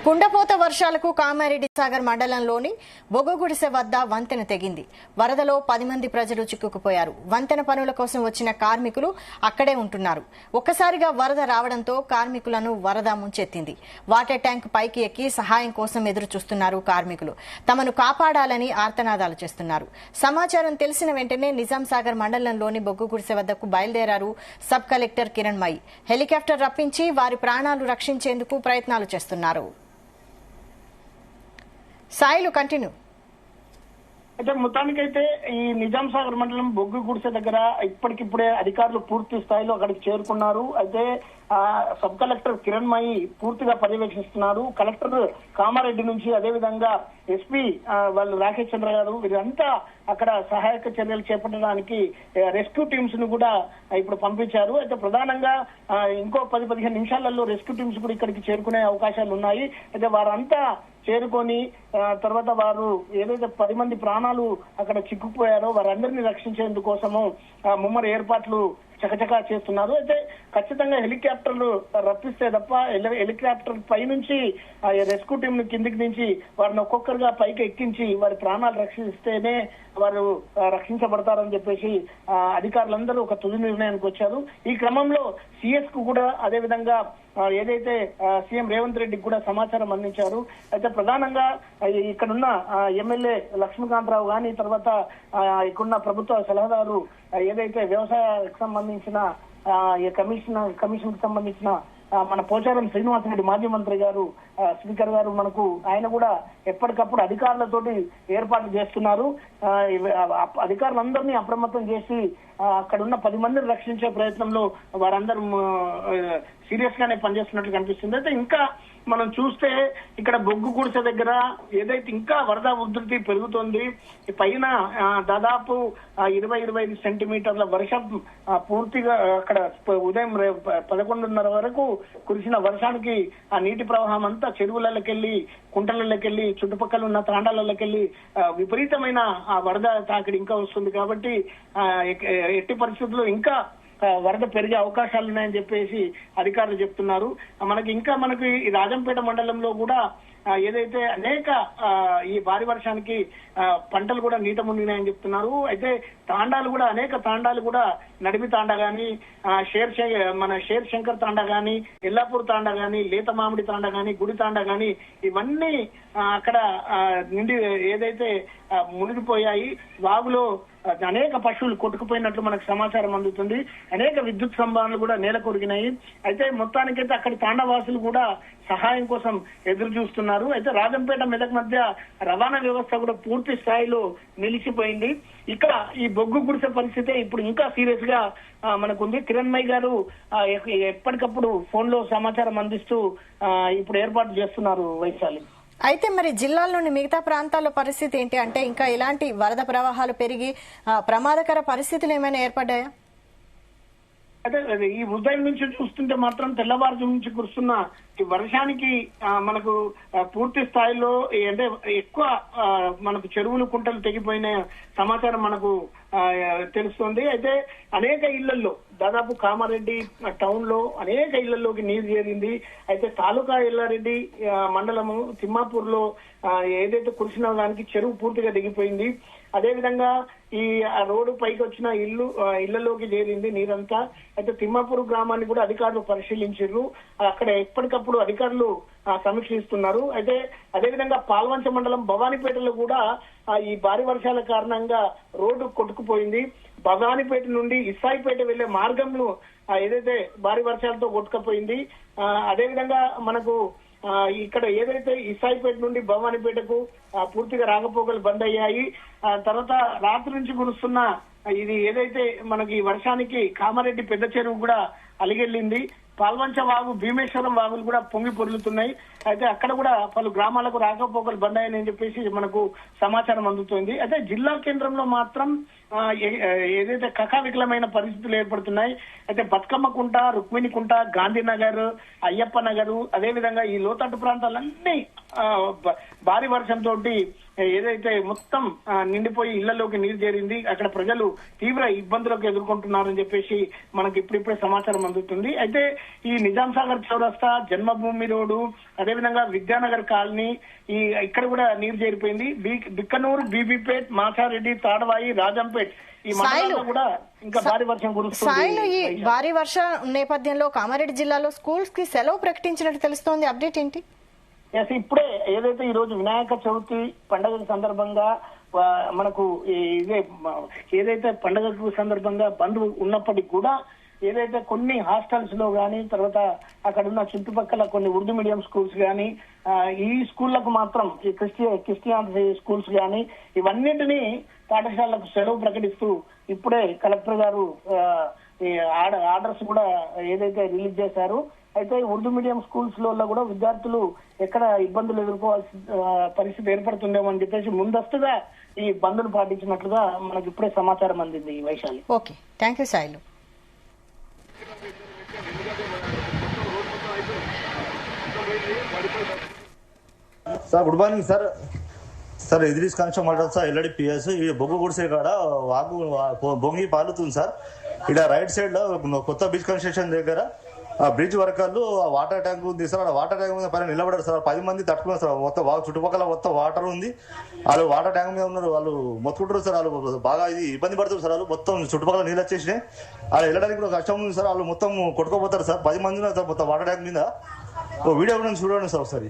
కుండపోత వర్షాలకు కామారెడ్డి సాగర్ మండలంలోని బొగ్గగుడిసె వద్ద వంతెన తెగింది. వరదలో 10 మంది ప్రజలు చిక్కుకుపోయారు. వంతెన పనుల కోసం వచ్చిన కార్మికులు అక్కడే ఉంటున్నారు. ఒక్కసారిగా వరద రావడంతో కార్మికులను వరద ముంచెత్తింది. వాటర్ ట్యాంక్ పైకి ఎక్కి సహాయం కోసం ఎదురు చూస్తున్నారు కార్మికులు. తమను కాపాడాలని ఆర్తనాదాలు చేస్తున్నారు. సమాచారం తెలిసిన వెంటనే నిజాం సాగర్ మండలంలోని బొగ్గగుడిసె వద్దకు బయలుదేరారు సబ్ కలెక్టర్ కిరణ్ మయి. హెలికాప్టర్ రప్పించి వారి ప్రాణాలు రక్షించేందుకు ప్రయత్నాలు చేస్తున్నారు. సాయిలు కంటిన్యూ. అయితే మొత్తానికైతే ఈ నిజాం సాగర్ మండలం బొగ్గు గుడిసె దగ్గర ఇప్పటికిప్పుడే అధికారులు పూర్తి స్థాయిలో అక్కడికి చేరుకున్నారు. అయితే సబ్ కలెక్టర్ కిరణ్ మయి పూర్తిగా పర్యవేక్షిస్తున్నారు. కలెక్టర్ కామారెడ్డి నుంచి, అదేవిధంగా ఎస్పీ వాళ్ళు రాకేష్ చంద్ర గారు, వీరంతా అక్కడ సహాయక చర్యలు చేపట్టడానికి రెస్క్యూ టీమ్స్ ను కూడా ఇప్పుడు పంపించారు. అయితే ప్రధానంగా ఇంకో 10-15 నిమిషాలలో రెస్క్యూ టీమ్స్ కూడా ఇక్కడికి చేరుకునే అవకాశాలు ఉన్నాయి. అయితే వారంతా చేరుకొని తర్వాత వారు ఏదైతే 10 మంది ప్రాణాలు అక్కడ చిక్కుపోయారో వారందరినీ రక్షించేందుకోసము ముమ్మర ఏర్పాట్లు చకచకా చేస్తున్నారు. అయితే ఖచ్చితంగా హెలికాప్టర్లు రప్పిస్తే తప్ప హెలికాప్టర్ పై నుంచి రెస్క్యూ టీమ్ ను కిందికి దించి వారిని ఒక్కొక్కరుగా పైకి ఎక్కించి వారి ప్రాణాలు రక్షిస్తేనే వారు రక్షించబడతారని చెప్పేసి అధికారులందరూ ఒక తుది నిర్ణయానికి వచ్చారు. ఈ క్రమంలో సిఎస్ కు కూడా అదేవిధంగా ఏదైతే సీఎం రేవంత్ రెడ్డికి కూడా సమాచారం అందించారు. అయితే ప్రధానంగా ఇక్కడున్న ఎమ్మెల్యే లక్ష్మీకాంతరావు గాని, తర్వాత ఇక్కడున్న ప్రభుత్వ సలహాదారు ఏదైతే వ్యవసాయానికి సంబంధించిన కమిషన్ కు సంబంధించిన మన పోచారం శ్రీనివాసరెడ్డి మాజీ మంత్రి గారు, స్పీకర్ గారు మనకు ఆయన కూడా ఎప్పటికప్పుడు అధికారులతోటి ఏర్పాట్లు చేస్తున్నారు. అధికారులందరినీ అప్రమత్తం చేసి అక్కడున్న 10 మందిని రక్షించే ప్రయత్నంలో వారందరూ సీరియస్ గానే పనిచేస్తున్నట్లు కనిపిస్తుంది. అయితే ఇంకా మనం చూస్తే ఇక్కడ బొగ్గు గుడిసె దగ్గర ఏదైతే ఇంకా వరద ఉధృతి పెరుగుతోంది. పైన దాదాపు 20-25 సెంటీమీటర్ల వర్షం పూర్తిగా అక్కడ ఉదయం 11:30 వరకు కురిసిన వర్షానికి ఆ నీటి ప్రవాహం అంతా చెరువులకెళ్లి, కుంటలకెళ్లి, చుట్టుపక్కల ఉన్న తాండాలకెళ్లి విపరీతమైన ఆ వరద తాకిడి ఇంకా వస్తుంది. కాబట్టి ఎట్టి పరిస్థితుల్లో ఇంకా వరద పెరిగే అవకాశాలు ఉన్నాయని చెప్పేసి అధికారులు చెప్తున్నారు. మనకు ఈ రాజంపేట మండలంలో కూడా ఏదైతే అనేక ఈ భారీ వర్షానికి పంటలు కూడా నీట మునిగినాయని చెప్తున్నారు. అయితే తాండాలు కూడా అనేక తాండాలు కూడా నడిమి తాండా గాని, షేర్ శంకర్ తాండా గాని, ఎల్లాపూర్ తాండా గాని, లేత మామిడి తాండా గాని, గుడి తాండా గాని ఇవన్నీ అక్కడ నిండి ఏదైతే మునిగిపోయాయి. వాగులో అనేక పశువులు కొట్టుకుపోయినట్లు మనకు సమాచారం అందుతుంది. అనేక విద్యుత్ స్తంభాలు కూడా నేల కొరిగినాయి. అయితే మొత్తానికైతే అక్కడి తాండవాసులు కూడా సహాయం కోసం ఎదురు చూస్తున్నారు. అయితే రాజంపేట మెదక్ మధ్య రవాణా వ్యవస్థ కూడా పూర్తి స్థాయిలో నిలిచిపోయింది. ఇక ఈ బొగ్గు గుడిసె పరిస్థితి ఇప్పుడు ఇంకా సీరియస్ గా మనకుంది. కిరణ్ మయి గారు ఎప్పటికప్పుడు ఫోన్ లో సమాచారం అందిస్తూ ఇప్పుడు ఏర్పాటు చేస్తున్నారు వైశాలి. అయితే మరి జిల్లాలోని మిగతా ప్రాంతాల్లో పరిస్థితి ఏంటి? అంటే ఇంకా ఇలాంటి వరద ప్రవాహాలు పెరిగి ప్రమాదకర పరిస్థితులు ఏమైనా ఏర్పడ్డాయా? అయితే ఈ ఉదయం నుంచి చూస్తుంటే మాత్రం తెల్లవారుజాము నుంచి కురుస్తున్న ఈ వర్షానికి మనకు పూర్తి స్థాయిలో అంటే ఎక్కువ మనకు చెరువులు, కుంటలు తెగిపోయిన సమాచారం మనకు తెలుస్తోంది. అయితే అనేక ఇళ్లలో దాదాపు కామారెడ్డి టౌన్ లో అనేక ఇళ్లలోకి నీరు చేరింది. అయితే తాలూకా ఎల్లారెడ్డి మండలము తిమ్మాపూర్ లో ఏదైతే కురిసిన దానికి చెరువు పూర్తిగా దిగిపోయింది. అదేవిధంగా ఈ రోడ్డు పైకి వచ్చిన ఇళ్లలోకి చేరింది నీరంతా. అయితే తిమ్మాపూర్ గ్రామాన్ని కూడా అధికారులు పరిశీలించారు. అక్కడ ఎప్పటికప్పుడు అధికారులు సమీక్షిస్తున్నారు. అయితే అదేవిధంగా పాల్వంచ మండలం భవానీపేటలో కూడా ఈ భారీ వర్షాల కారణంగా రోడ్డు కొట్టుకుపోయింది. భవానీపేట నుండి ఇస్సాయిపేట వెళ్లే మార్గంలో ఏదైతే భారీ వర్షాలతో కొట్టుకుపోయింది. అదేవిధంగా మనకు ఇక్కడ ఏదైతే ఇస్సాయిపేట నుండి భవానీపేటకు పూర్తిగా రాకపోకలు బంద్ అయ్యాయి. తర్వాత రాత్రి నుంచి కురుస్తున్న ఇది ఏదైతే మనకి వర్షానికి కామారెడ్డి పెద్ద చెరువు కూడా అలిగెళ్ళింది. పాల్వంచ వాగు, భీమేశ్వరం వాగులు కూడా పొంగి పొర్లుతున్నాయి. అయితే అక్కడ కూడా పలు గ్రామాలకు రాకపోకలు బంద్ అయ్యాయని చెప్పేసి మనకు సమాచారం అందుతుంది. అయితే జిల్లా కేంద్రంలో మాత్రం ఏదైతే కకావికలమైన పరిస్థితులు ఏర్పడుతున్నాయి. అయితే బతుకమ్మ కుంట, రుక్మిణి కుంట, గాంధీనగర్, అయ్యప్ప నగరు, అదేవిధంగా ఈ లోతట్టు ప్రాంతాలన్నీ భారీ వర్షంతో ఏదైతే మొత్తం నిండిపోయి ఇళ్లలోకి నీరు చేరింది. అక్కడ ప్రజలు తీవ్ర ఇబ్బందులకు ఎదుర్కొంటున్నారని చెప్పేసి మనకి ఇప్పుడిప్పుడే సమాచారం అందుతుంది. అయితే ఈ నిజాం సాగర్ చౌరస్తా, జన్మభూమి రోడ్డు, అదేవిధంగా విద్యానగర్ కాలనీ ఇక్కడ కూడా నీరు చేరిపోయింది. బిక్కనూరు, బీబీపేట్, మాచారెడ్డి, తాడవాయి, రాజంపేట్ ఈ మండలాల్లో కూడా ఇంకా భారీ వర్షం కురుస్తుంది. ఈ భారీ వర్షం నేపథ్యంలో కామారెడ్డి జిల్లాలో స్కూల్స్ కి సెలవు ప్రకటించినట్టు తెలుస్తోంది. అప్డేట్ ఏంటి? ఇప్పుడే ఏదైతే ఈ రోజు వినాయక చవితి పండుగ సందర్భంగా మనకు ఇదే ఏదైతే పండుగ సందర్భంగా బంద్ ఉన్నప్పటికీ కూడా ఏదైతే కొన్ని హాస్టల్స్ లో గానీ, తర్వాత అక్కడ ఉన్న చుట్టుపక్కల కొన్ని ఉర్దూ మీడియం స్కూల్స్ గానీ, ఈ స్కూళ్లకు మాత్రం ఈ క్రిస్టియన్ స్కూల్స్ గానీ ఇవన్నింటినీ పాఠశాలకు సెలవు ప్రకటిస్తూ ఇప్పుడే కలెక్టర్ గారు ఆర్డర్స్ కూడా ఏదైతే రిలీజ్ చేశారు. అయితే ఉర్దూ మీడియం స్కూల్స్ లో కూడా విద్యార్థులు ఎక్కడ ఇబ్బందులు ఎదుర్కోవాల్సిన పరిస్థితి ఏర్పడుతుందేమో అని చెప్పేసి ముందస్తుగా ఈ బంద్ను పాటించినట్లుగా మనకు ఇప్పుడే సమాచారం అందింది. Vaishali. Okay, thank you Sailu. Sir good morning sir. Sir Idrees connection మాట్లాడు సార్. ఎల్ఐడి పిఎస్ ఈ బొగ్గు గుడిసే కాడ వాగు బొంగి పాలుతుంది సార్. ఇక్కడ రైట్ సైడ్ లో కొత్త బీచ్ కన్స్ట్రక్షన్ దగ్గర బ్రిడ్జ్ వర్కర్లు వాటర్ ట్యాంక్ ఉంది సార్. వాటర్ ట్యాంక్ మీద పైన నిలబడారు సార్. 10 మంది తట్టుకున్నారు సార్. మొత్తం చుట్టుపక్కల మొత్తం వాటర్ ఉంది. వాళ్ళు వాటర్ ట్యాంక్ మీద ఉన్నారు. వాళ్ళు మొత్తుకుంటారు సార్. వాళ్ళు బాగా ఇది ఇబ్బంది పడుతుంది సార్. వాళ్ళు మొత్తం చుట్టుపక్కల నీళ్ళు వచ్చేసినాయి. వాళ్ళు వెళ్ళడానికి కూడా కష్టం ఉంది సార్. వాళ్ళు మొత్తం కొట్టుకోపోతారు సార్. 10 మంది ఉన్నారు సార్ మొత్తం వాటర్ ట్యాంక్ మీద. వీడియో కూడా చూడండి సార్ ఒకసారి.